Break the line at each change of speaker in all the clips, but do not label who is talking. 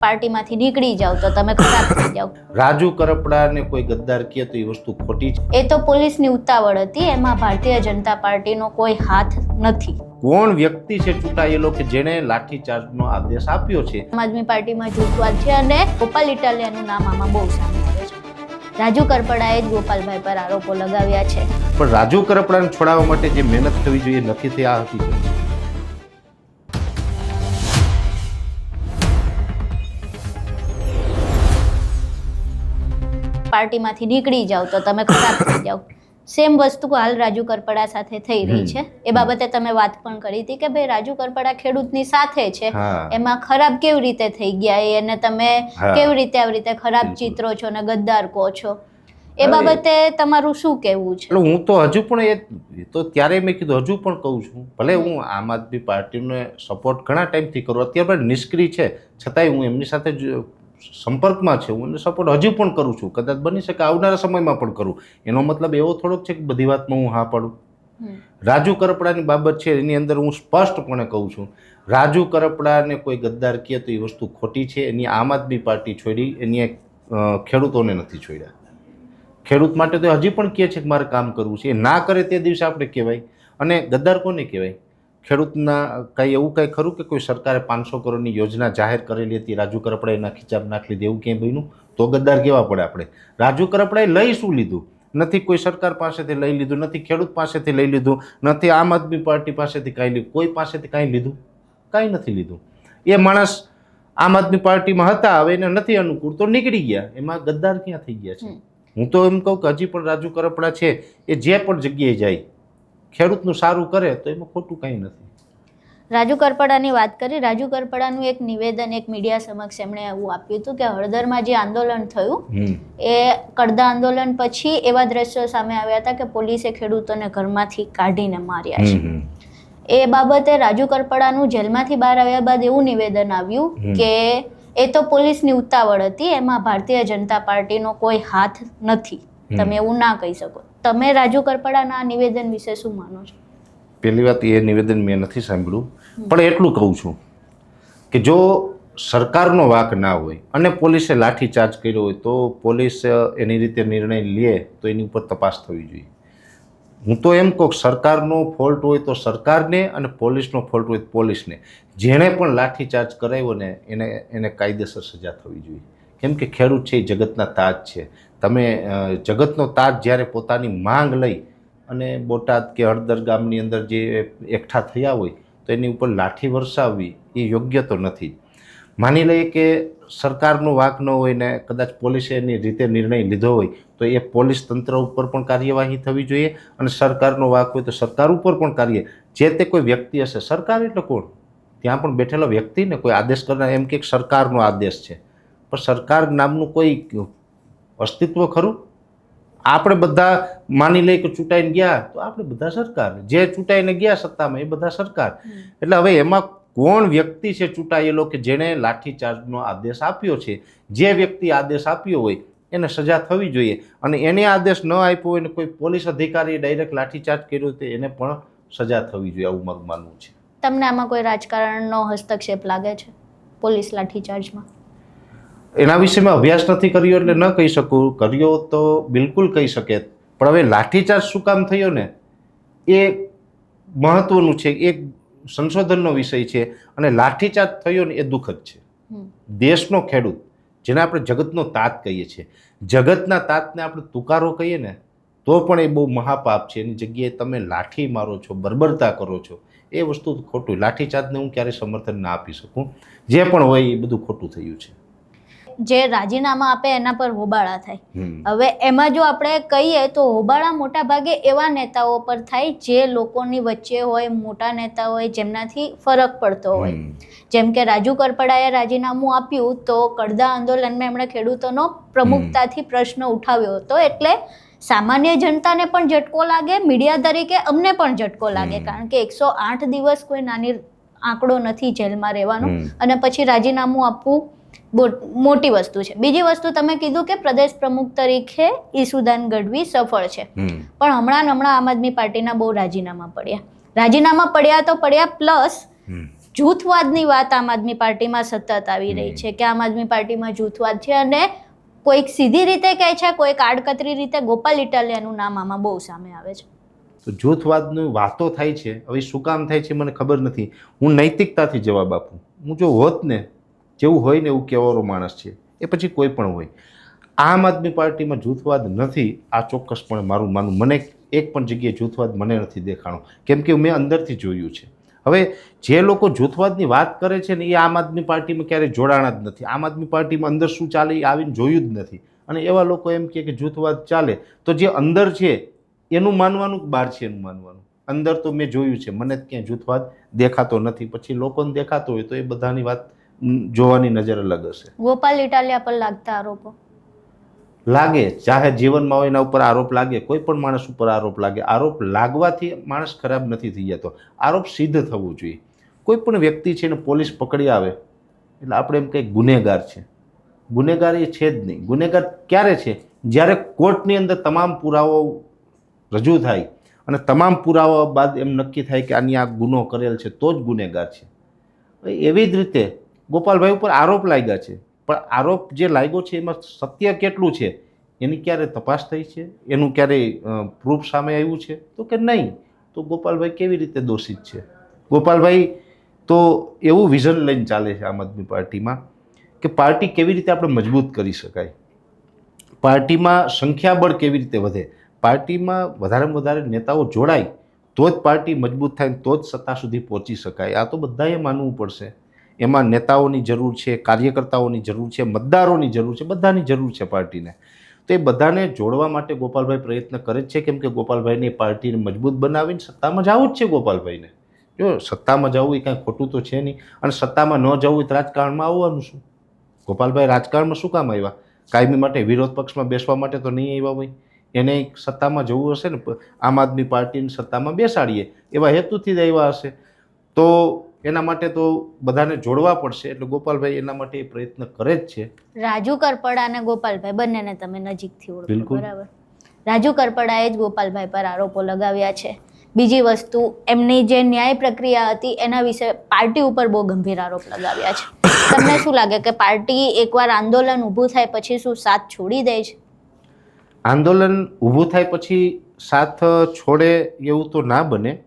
પાર્ટીમાંથી નીકળી જાવ તો તમે ખરાબ થઈ જાવ.
રાજુ કરપડાને કોઈ ગદ્દાર કહે તો એ વસ્તુ ખોટી છે.
એ તો પોલીસની ઉતાવળ હતી, એમાં ભારતીય જનતા પાર્ટીનો કોઈ હાથ નથી.
કોણ વ્યક્તિ છે ચૂંટાયેલો કે જેણે લાઠીચાર્જનો આદેશ આપ્યો છે?
આમ આદમી પાર્ટીમાં જૂથવાદ છે અને ગોપાલ ઇટાલિયાનું નામ આમાં બહુ સામે આવે છે. રાજુ કરપડાએ જ ગોપાલભાઈ પર આરોપો લગાવ્યા છે.
પણ રાજુ કરપડાને છોડાવવા માટે જે મહેનત થવી જોઈએ નથી થઈ. આ હકીકત છે.
પાર્ટીમાંથી નીકળી જાવ તો તમે ખરાબ થઈ જાવ. સેમ વસ્તુ હાલ રાજુ કરપડા સાથે થઈ રહી છે. એ બાબતે તમે વાત પણ કરી હતી કે ભાઈ રાજુ કરપડા ખેડૂતની સાથે છે, એમાં ખરાબ કેવી રીતે થઈ ગયા એને તમે કેવી રીતે આવી રીતે ખરાબ ચિત્રો છો ને ગદ્દાર કહો છો, એ બાબતે તમારું શું કહેવું છે?
હું તો હજુ પણ એ તો ત્યારે મેં કીધું હજુ પણ કહું છું, ભલે હું આમ આદમી પાર્ટીને સપોર્ટ ઘણા ટાઈમથી કરું, અત્યારે પણ નિષ્ક્રિય છે છતાંય હું એમની સાથે સંપર્કમાં છે, હું એને સપોર્ટ હજુ પણ કરું છું, કદાચ બની શકે આવનારા સમયમાં પણ કરું. એનો મતલબ એવો થોડોક છે કે બધી વાતમાં હું હા પાડું. રાજુ કરપડાની બાબત છે એની અંદર હું સ્પષ્ટપણે કહું છું, રાજુ કરપડાને કોઈ ગદ્દાર કહે તો એ વસ્તુ ખોટી છે. એની આમ આદમી પાર્ટી છોડી, એની ખેડૂતોને નથી છોડ્યા. ખેડૂત માટે તો હજી પણ કહે છે કે મારે કામ કરવું છે, એ ના કરે તે દિવસે આપણે કહેવાય. અને ગદ્દાર કોને કહેવાય? ખેડૂતના કંઈ એવું કંઈ ખરું કે કોઈ સરકારે 500 કરોડની યોજના જાહેર કરેલી હતી, રાજુ કરપડાએ એના ખિચાબ નાખી લીધી, એવું ક્યાંય બન્યું? તો ગદ્દાર કહેવા પડે આપણે. રાજુ કરપડાએ લઈ શું લીધું? નથી કોઈ સરકાર પાસેથી લઈ લીધું, નથી ખેડૂત પાસેથી લઈ લીધું, નથી આમ આદમી પાર્ટી પાસેથી કાંઈ લીધું, કોઈ પાસેથી કાંઈ લીધું? કાંઈ નથી લીધું. એ માણસ આમ આદમી પાર્ટીમાં હતા, હવે એને નથી અનુકૂળ તો નીકળી ગયા. એમાં ગદ્દાર ક્યાં થઈ ગયા છે? હું તો એમ કહું કે હજી પણ રાજુ કરપડા છે એ જે પણ જગ્યાએ જાય ખેડૂતનું સારું કરે તો એમાં ખોટું કંઈ નથી.
રાજુ કરપડાની વાત કરી. રાજુ કરપડાનું એક નિવેદન એક મીડિયા સમક્ષ એમણે એવું આપ્યું હતું કે હળદરમાં જે આંદોલન થયું એ કડદા આંદોલન પછી એવા દ્રશ્યો સામે આવ્યા હતા કે પોલીસે ખેડૂતોને ઘરમાંથી કાઢીને માર્યા છે. એ બાબતે રાજુ કરપડાનું જેલમાંથી બહાર આવ્યા બાદ એવું નિવેદન આવ્યું કે એ તો પોલીસની ઉતાવળ હતી, એમાં ભારતીય જનતા પાર્ટીનો કોઈ હાથ નથી. તમે એવું ના કહી શકો. તમે રાજુ કરપડાના નિવેદન વિશે શું માનો છો?
પહેલી વાત, એ નિવેદન મેં નથી સાંભળ્યું, પણ એટલું કહું છું કે જો સરકારનો વાંક ના હોય અને પોલીસે લાઠીચાર્જ કર્યો હોય તો પોલીસ એની રીતે નિર્ણય લે તો એની ઉપર તપાસ થવી જોઈએ. હું તો એમ કહું સરકારનો ફોલ્ટ હોય તો સરકારને અને પોલીસનો ફોલ્ટ હોય તો પોલીસને. જેણે પણ લાઠીચાર્જ કરાવ્યો ને એને કાયદેસર સજા થવી જોઈએ. કેમ કે ખેડૂત છે એ જગતના તાજ છે. તમે જગતનો તાજ જ્યારે પોતાની માંગ લઈ અને બોટાદ કે હળદર ગામની અંદર જે એકઠા થયા હોય તો એની ઉપર લાઠી વરસાવવી એ યોગ્ય તો નથી. માની લઈએ કે સરકારનો વાંક ન હોય ને કદાચ પોલીસે એની રીતે નિર્ણય લીધો હોય તો એ પોલીસ તંત્ર ઉપર પણ કાર્યવાહી થવી જોઈએ અને સરકારનો વાંક હોય તો સરકાર ઉપર પણ કાર્ય. જે તે કોઈ વ્યક્તિ હશે, સરકાર એટલે કોણ? ત્યાં પણ બેઠેલો વ્યક્તિ ને કોઈ આદેશ કરનાર. એમ કે સરકારનો આદેશ છે, પણ સરકાર નામનું કોઈ અસ્તિત્વ ખરું? આપણે બધા માની લઈએ કે ચૂંટાઈને ગયા તો આપણે બધા સરકાર, જે ચૂંટાઈને ગયા સત્તામાં એ બધા સરકાર. એટલે હવે એમાં કોણ વ્યક્તિ છે ચૂંટાયેલો કે જેણે લાઠીચાર્જનો આદેશ આપ્યો છે? જે વ્યક્તિ આદેશ આપ્યો હોય એને સજા થવી જોઈએ અને એને આદેશ ન આપ્યો હોય ને કોઈ પોલીસ અધિકારીએ ડાયરેક્ટ લાઠીચાર્જ કર્યો તો એને પણ સજા થવી જોઈએ, આવું મારું માનવું છે.
તમને આમાં કોઈ રાજકારણનો હસ્તક્ષેપ લાગે છે પોલીસ લાઠીચાર્જમાં?
એના વિશે મેં અભ્યાસ નથી કર્યો એટલે ન કહી શકું. કર્યો તો બિલકુલ કહી શકે, પણ હવે લાઠીચાર્જ શું કામ થયો ને એ મહત્વનું છે, એક સંશોધનનો વિષય છે અને લાઠીચાર્જ થયો ને એ દુઃખદ છે. દેશનો ખેડૂત જેને આપણે જગતનો તાત કહીએ છીએ, જગતના તાતને આપણે તુકારો કહીએ ને તો પણ એ બહુ મહાપાપ છે. એની જગ્યાએ તમે લાઠી મારો છો, બર્બરતા કરો છો, એ વસ્તુ ખોટું. લાઠીચાર્જને હું ક્યારેય સમર્થન ના આપી શકું. જે પણ હોય એ બધું ખોટું થયું છે.
જે રાજીનામા આપે એના પર હોબાળા થાય. હવે એમાં જો આપણે કહીએ તો હોબાળા મોટા ભાગે એવા નેતાઓ પર થાય જે લોકોની વચ્ચે હોય, મોટા નેતા હોય, જેમનાથી ફરક પડતો હોય. જેમ કે રાજુ કરપડાએ રાજીનામું આપ્યું તો કડદા આંદોલનમાં એમણે ખેડૂતોનો પ્રમુખતાથી પ્રશ્ન ઉઠાવ્યો હતો, એટલે સામાન્ય જનતાને પણ ઝટકો લાગે, મીડિયા તરીકે અમને પણ ઝટકો લાગે, કારણ કે 108 દિવસ કોઈ નાની આંકડો નથી જેલમાં રહેવાનો અને પછી રાજીનામું આપવું મોટી વસ્તુ છે. બીજી વસ્તુ તમે કીધું કે પ્રદેશ પ્રમુખ તરીકે ઈસુદાન ગઢવી સફળ છે, પણ હમણાં આમ આદમી પાર્ટીના બહુ રાજીનામા પડ્યા તો પડ્યા, પ્લસ જૂથવાદની વાત આમ આદમી પાર્ટીમાં સતત આવી રહી છે કે આમ આદમી પાર્ટીમાં જૂથવાદ છે, અને કોઈક સીધી રીતે કહે છે, કોઈક આડકતરી રીતે ગોપાલ ઇટાલિયાનું નામ આમાં બહુ સામે આવે છે.
તો જૂથવાદની વાતો થાય છે, હવે શું કામ થાય છે મને ખબર નથી. હું નૈતિકતાથી જવાબ આપું. હું જો હોત ને જેવું હોય ને એવું કહેવાનો માણસ છે, એ પછી કોઈ પણ હોય. આમ આદમી પાર્ટીમાં જૂથવાદ નથી, આ ચોક્કસપણે મારું માનવું. મને એક પણ જગ્યાએ જૂથવાદ મને નથી દેખાણો, કેમ કે મેં અંદરથી જોયું છે. હવે જે લોકો જૂથવાદની વાત કરે છે ને એ આમ આદમી પાર્ટીમાં ક્યારેય જોડાણા જ નથી. આમ આદમી પાર્ટીમાં અંદર શું ચાલે એ આવીને જોયું જ નથી. અને એવા લોકો એમ કહે કે જૂથવાદ ચાલે, તો જે અંદર છે એનું માનવાનું કે બહાર છે એનું માનવાનું? અંદર તો મેં જોયું છે, મને જ ક્યાંય જૂથવાદ દેખાતો નથી. પછી લોકોને દેખાતો હોય તો એ બધાની વાત જોવાની નજર અલગ હશે.
ગોપાલ ઇટાલિયા પર લાગતા આરોપો
લાગે, ચાહે જીવનમાં હોય એના ઉપર આરોપ લાગે, કોઈ પણ માણસ ઉપર આરોપ લાગે. આરોપ લાગવાથી માણસ ખરાબ નથી થઈ જતો, આરોપ સિદ્ધ થવું જોઈએ. કોઈ પણ વ્યક્તિ છે ને પોલીસ પકડી આવે એટલે આપણે એમ કંઈક ગુનેગાર છે. ગુનેગાર એ છે જ નહીં. ગુનેગાર ક્યારે છે? જ્યારે કોર્ટની અંદર તમામ પુરાવાઓ રજૂ થાય અને તમામ પુરાવા બાદ એમ નક્કી થાય કે આની આ ગુનો કરેલ છે, તો જ ગુનેગાર છે. એવી જ રીતે ગોપાલભાઈ ઉપર આરોપ લાગ્યા છે, પણ આરોપ જે લાગ્યો છે એમાં સત્ય કેટલું છે એની ક્યારે તપાસ થઈ છે? એનું ક્યારેય પ્રૂફ સામે આવ્યું છે? તો કે નહીં. તો ગોપાલભાઈ કેવી રીતે દોષિત છે? ગોપાલભાઈ તો એવું વિઝન લઈને ચાલે છે આમ આદમી પાર્ટીમાં કે પાર્ટી કેવી રીતે આપણે મજબૂત કરી શકાય, પાર્ટીમાં સંખ્યાબળ કેવી રીતે વધે, પાર્ટીમાં વધારેમાં વધારે નેતાઓ જોડાય તો જ પાર્ટી મજબૂત થાય, તો જ સત્તા સુધી પહોંચી શકાય. આ તો બધાએ માનવું પડશે. એમાં નેતાઓની જરૂર છે, કાર્યકર્તાઓની જરૂર છે, મતદારોની જરૂર છે, બધાની જરૂર છે પાર્ટીને. તો એ બધાને જોડવા માટે ગોપાલભાઈ પ્રયત્ન કરે જ છે, કેમ કે ગોપાલભાઈને પાર્ટીને મજબૂત બનાવીને સત્તામાં જવું જ છે ગોપાલભાઈને. જો સત્તામાં જવું એ કાંઈ ખોટું તો છે નહીં, અને સત્તામાં ન જવું તો રાજકારણમાં આવવાનું શું? ગોપાલભાઈ રાજકારણમાં શું કામ આવ્યા? કાયમી માટે વિરોધ પક્ષમાં બેસવા માટે તો નહીં આવ્યા હોય. એને સત્તામાં જવું હશે ને, આમ આદમી પાર્ટીને સત્તામાં બેસાડીએ એવા હેતુથી જ આવ્યા હશે. તો એના માટે તો બધાને જોડવા પડશે, એટલે ગોપાલભાઈ એના માટે પ્રયત્ન કરે જ છે.
રાજુ કરપડા અને ગોપાલભાઈ બંનેને તમે નજીકથી ઓળખો,
બિલકુલ.
બરાબર? રાજુ કરપડાએ જ ગોપાલભાઈ પર આરોપો લગાવ્યા છે. બીજી વસ્તુ, એમની જે ન્યાય પ્રક્રિયા હતી એના વિશે પાર્ટી ઉપર બહુ ગંભીર આરોપ લગાવ્યા છે. તમને શું લાગે કે પાર્ટી એકવાર આંદોલન ઊભું થાય પછી શું સાથ છોડી દે છે?
આંદોલન ઊભું થાય પછી સાથ છોડે એવું તો ના બને.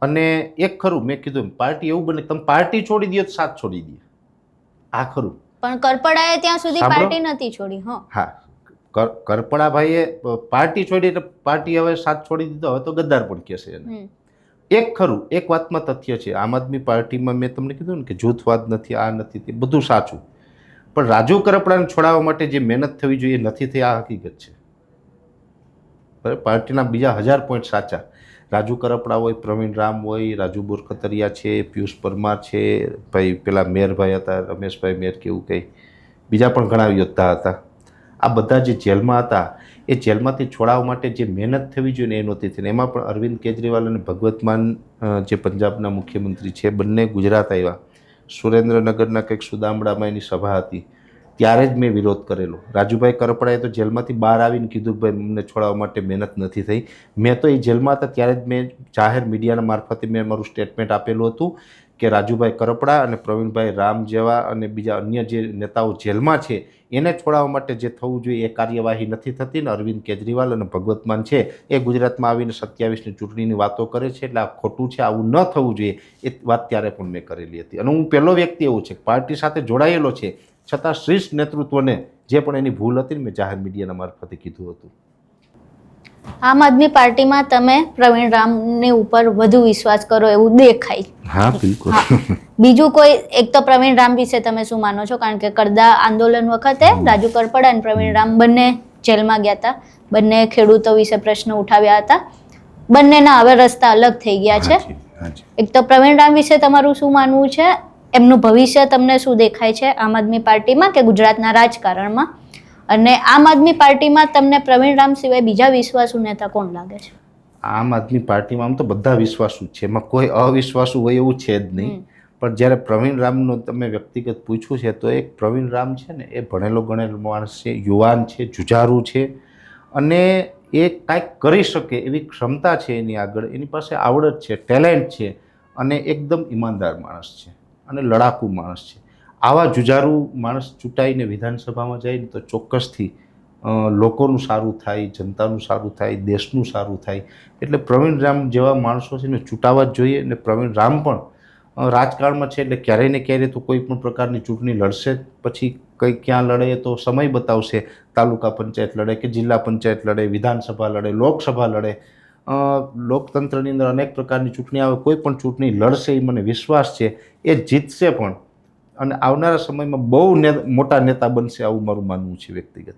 અને એક ખરું, મેં કીધું પાર્ટી એવું બને તમે પાર્ટી છોડી દો તો સાથ છોડી દે, આ ખરું.
પણ કરપડાએ ત્યાં સુધી પાર્ટી નથી છોડી.
હા, કરપડાભાઈએ પાર્ટી છોડી એટલે પાર્ટી હવે સાથ છોડી દીધો, હવે તો ગદ્દાર પણ કહેશે એને. એક ખરું, એક વાતમાં તથ્ય છે, આમ આદમી પાર્ટીમાં મેં તમને કીધું ને કે જૂથવાદ નથી, આ નથી, તે બધું સાચું. પણ રાજુ કરપડાને છોડાવવા માટે જે મહેનત થવી જોઈએ નથી થઈ, આ હકીકત છે. પાર્ટીના બીજા 1000 પોઈન્ટ સાચા. રાજુ કરપડા હોય, પ્રવીણ રામ હોય, રાજુ બોરખતરિયા છે, પિયુષ પરમાર છે, ભાઈ પેલા મેરભાઈ હતા, રમેશભાઈ મેર કેવું કંઈ, બીજા પણ ઘણા યોદ્ધા હતા. આ બધા જે જેલમાં હતા એ જેલમાંથી છોડાવવા માટે જે મહેનત થવી જોઈએ ને એ નહોતી થઈ. એમાં પણ અરવિંદ કેજરીવાલ અને ભગવત માન જે પંજાબના મુખ્યમંત્રી છે, બંને ગુજરાત આવ્યા. સુરેન્દ્રનગરના કંઈક સુદામડામાં એની સભા હતી, ત્યારે જ મેં વિરોધ કરેલો. રાજુભાઈ કરપડાએ તો જેલમાંથી બહાર આવીને કીધું કે ભાઈ અમને છોડાવવા માટે મહેનત નથી થઈ. મેં તો એ જેલમાં હતા ત્યારે જ મેં જાહેર મીડિયાના મારફતે મેં મારું સ્ટેટમેન્ટ આપેલું હતું કે રાજુભાઈ કરપડા અને પ્રવીણભાઈ રામ જેવા અને બીજા અન્ય જે નેતાઓ જેલમાં છે એને છોડાવવા માટે જે થવું જોઈએ એ કાર્યવાહી નથી થતી. ને અરવિંદ કેજરીવાલ અને ભગવત માન છે એ ગુજરાતમાં આવીને 27ની ચૂંટણીની વાતો કરે છે, એટલે આ ખોટું છે, આવું ન થવું જોઈએ. એ વાત ત્યારે પણ મેં કરેલી હતી. અને હું પહેલો વ્યક્તિ એવું છે પાર્ટી સાથે જોડાયેલો છે, છતાં શ્રેષ્ઠ નેતૃત્વને જે પણ એની ભૂલ હતી મેં જાહેર મીડિયાના મારફતે કીધું હતું.
આમ આદમી પાર્ટીમાં તમે પ્રવીણ રામની ઉપર વધુ વિશ્વાસ કરો એવું દેખાય.
હા, બિલકુલ.
બીજું કોઈ, એક તો પ્રવીણ રામ વિશે તમે શું માનો છો? કારણ કે કરદા આંદોલન વખતે રાજુ કરપડા અને પ્રવીણ રામ બંને જેલમાં ગયા હતા, બંને ખેડૂતો વિશે પ્રશ્ન ઉઠાવ્યા હતા, બંનેના હવે રસ્તા અલગ થઈ ગયા છે. એક તો પ્રવીણ રામ વિશે તમારું શું માનવું છે? એમનું ભવિષ્ય તમને શું દેખાય છે આમ આદમી પાર્ટીમાં કે ગુજરાતના રાજકારણમાં? અને આમ આદમી પાર્ટીમાં તમને પ્રવીણ રામ સિવાય બીજા વિશ્વાસુ નેતા કોણ લાગે છે?
આમ આદમી પાર્ટીમાં આમ તો બધા વિશ્વાસુ જ છે, એમાં કોઈ અવિશ્વાસુ હોય એવું છે જ નહીં. પણ જ્યારે પ્રવીણ રામનું તમે વ્યક્તિગત પૂછ્યું છે તો એક પ્રવીણ રામ છે ને એ ભણેલો ગણેલો માણસ છે, યુવાન છે, જુઝારૂ છે, અને એ કાંઈક કરી શકે એવી ક્ષમતા છે એની આગળ, એની પાસે આવડત છે, ટેલેન્ટ છે. અને એકદમ ઈમાનદાર માણસ છે અને લડાકુ માણસ છે. આવા જુજારુ માણસ ચૂંટાઈને વિધાનસભામાં જાય ને તો ચોક્કસથી લોકોનું સારું થાય, જનતાનું સારું થાય, દેશનું સારું થાય. એટલે પ્રવીણ રામ જેવા માણસો છે ને ચૂંટાવા જ જોઈએ. અને પ્રવીણ રામ પણ રાજકારણમાં છે એટલે ક્યારેય ને ક્યારેય તો કોઈ પણ પ્રકારની ચૂંટણી લડશે જ. પછી કંઈ ક્યાં લડે તો સમય બતાવશે. તાલુકા પંચાયત લડે કે જિલ્લા પંચાયત લડે, વિધાનસભા લડે, લોકસભા લડે. લોકતંત્રની અંદર અનેક પ્રકારની ચૂંટણી આવે, કોઈ પણ ચૂંટણી લડશે એ મને વિશ્વાસ છે. એ જીતશે પણ અને આવનારા સમયમાં બહુ મોટા નેતા બનશે, આવું મારું માનવું છે વ્યક્તિગત.